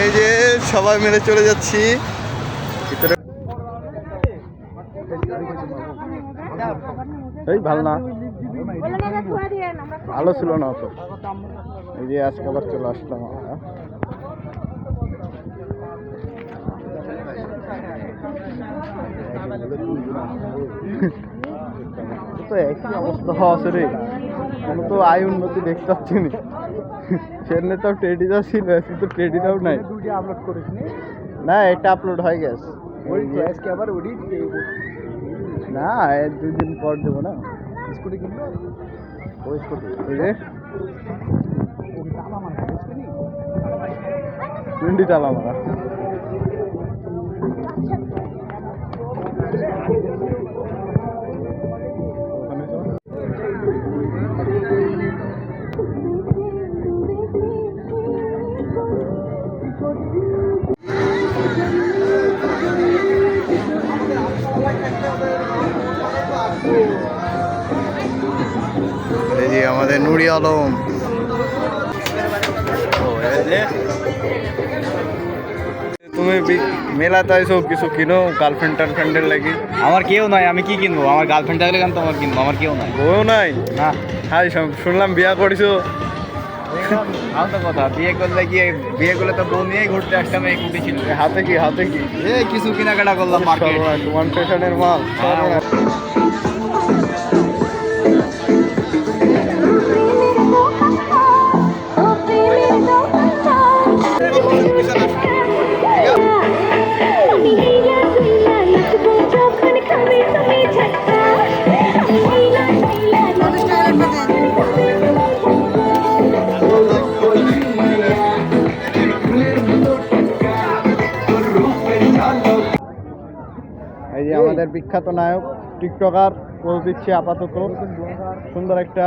এই যে সবাই মিলে চলে যাচ্ছি ভিতরে। এই ভালো না, ভালো ছিল না তো। এই যে আজকে আবার চলে আসলাম আমরা। তো একই অবস্থা হওয়া আছে রে, কোনো তো আয় উন্নতি দেখতে পাচ্ছি না। সেখানে তো টেডিটা ছিল, আজকে তো টেডিটাও নাই। আপলোড করিস না? এটা আপলোড হয়ে গেছে। আজকে আবার ওডি না, 2 দিন পর দেবো না। স্কুটি কিনবো, ওই স্কুটি টুন্ডি তালা মারা। এই যে আমাদের নুরি আলম। তুমি মেলাতে আইসো, কিছু কিনো গার্লফ্রেন্ড টার্লফ্রেন্ডের লাগি? আমার কেউ নাই, আমি কি কিনবো? আমার গার্লফ্রেন্ড থাকলে কেন তোমার কিনবো? আমার কেউ নাই। বউ নাই? না। হাই, শুনলাম বিয়া করেছো। তো কথা, বিয়ে করলে কি, বিয়ে করলে তো বউ নিয়েই ঘুরতে আসতাম। এই কুটি ছিল হাতে কি, হাতে কি? এই কিছু কেনাকাটা করলাম মার্কেট। ওয়ান ফ্যাশনের মাল। এই যে আমাদের বিখ্যাত নায়ক টিকটকার পোজ দিচ্ছে আপাতত, সুন্দর একটা।